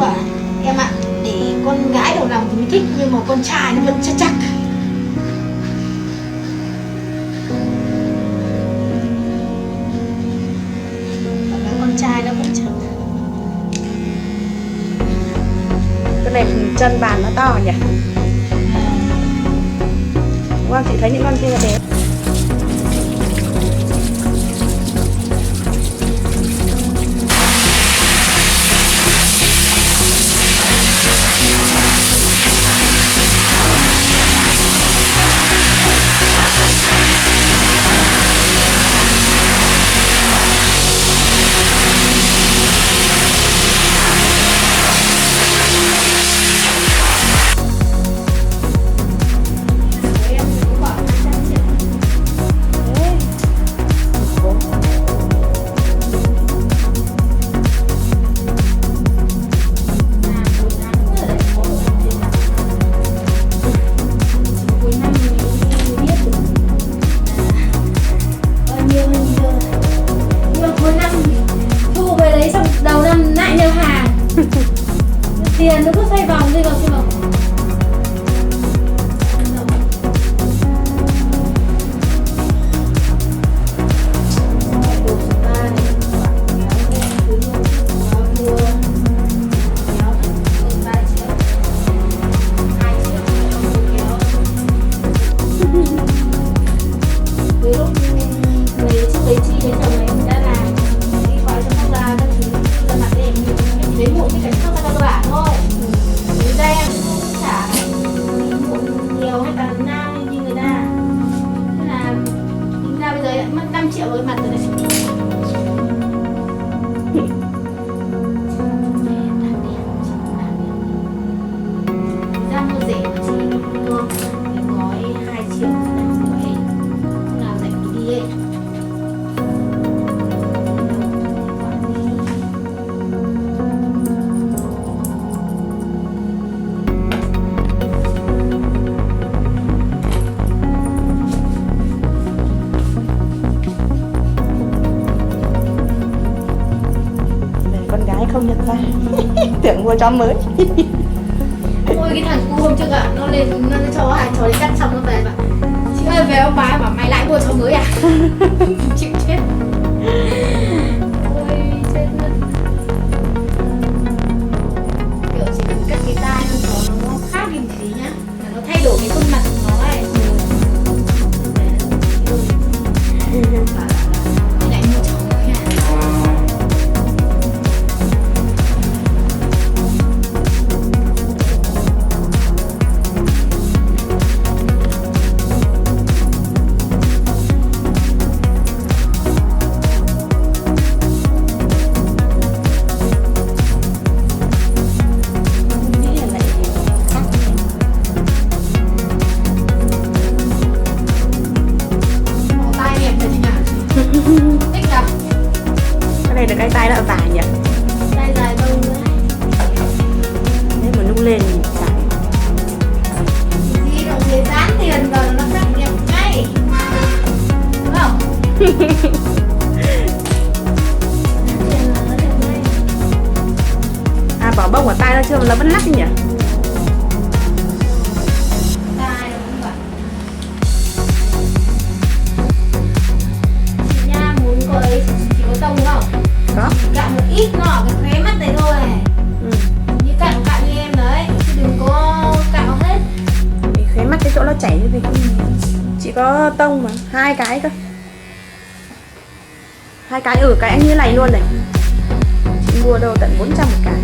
bảo em ạ, để con gái đầu lòng thì mới thích, nhưng mà con trai nó vẫn chắc chắc. Con trai nó vẫn chắc. Cái này chân bàn nó to nhỉ? Đúng không? Chị thấy những con kia là đẹp. Tiền nó cứ xoay vòng đi vào xoay vòng. Mất 5 triệu với mặt rồi đấy. Ra mua rẻ mà chị mua cái gói 2 triệu đấy, hôm nào rảnh thì đi ấy. Không nhận ra. Tưởng mua chó mới. Ôi cái thằng cu hôm trước ạ, nó cho hai chó đi cắt xong nó về bảo chị ơi về ông bà bảo mày lại mua chó mới à? Chịu chết. Ôi chết mất. Kiểu chỉ cần cắt cái tai nó khác đi một tí nhá, là nó thay đổi cái khuôn mặt của nó ấy. Lại mua chó mới à? Cái này là cái tay nó dài nhỉ? Tay dài đâu nữa. Thế mà nung lên dài. Đi đồng tiền dán tiền vào nó cắt đẹp ngay. Đúng không? À bỏ bông ở tay nó chưa mà nó vẫn lắc nhỉ? Tay đúng vậy. Chị nha, muốn cô ấy chỉ có tông đúng không? Có. Cạo một ít nó ở cái khóe mắt này thôi. Như cạo như em đấy, chứ đừng có cạo hết. Vì khóe mắt cái chỗ nó chảy như thế. Chị có tông mà, 2 cái cơ. 2 cái cái anh như này luôn này. Chị mua đâu tận 400 một cái.